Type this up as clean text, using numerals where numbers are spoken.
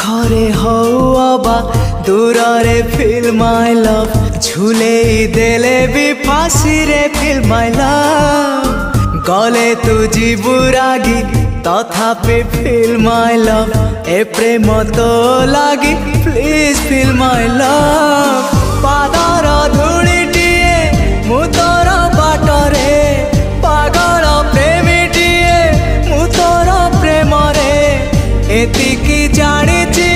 पाखरे हौ अबा दूर रे फील माय लव झूले देले भी फांसी रे फील माय लव गले तू जीवुरागी तथापि फील माय लव ए प्रेम तो लागी प्लीज फील माय लव पादर धूलिटिए मु तोर बाटरे पागल प्रेमीटिए मु तोर प्रेम रे एतिकी जानिछि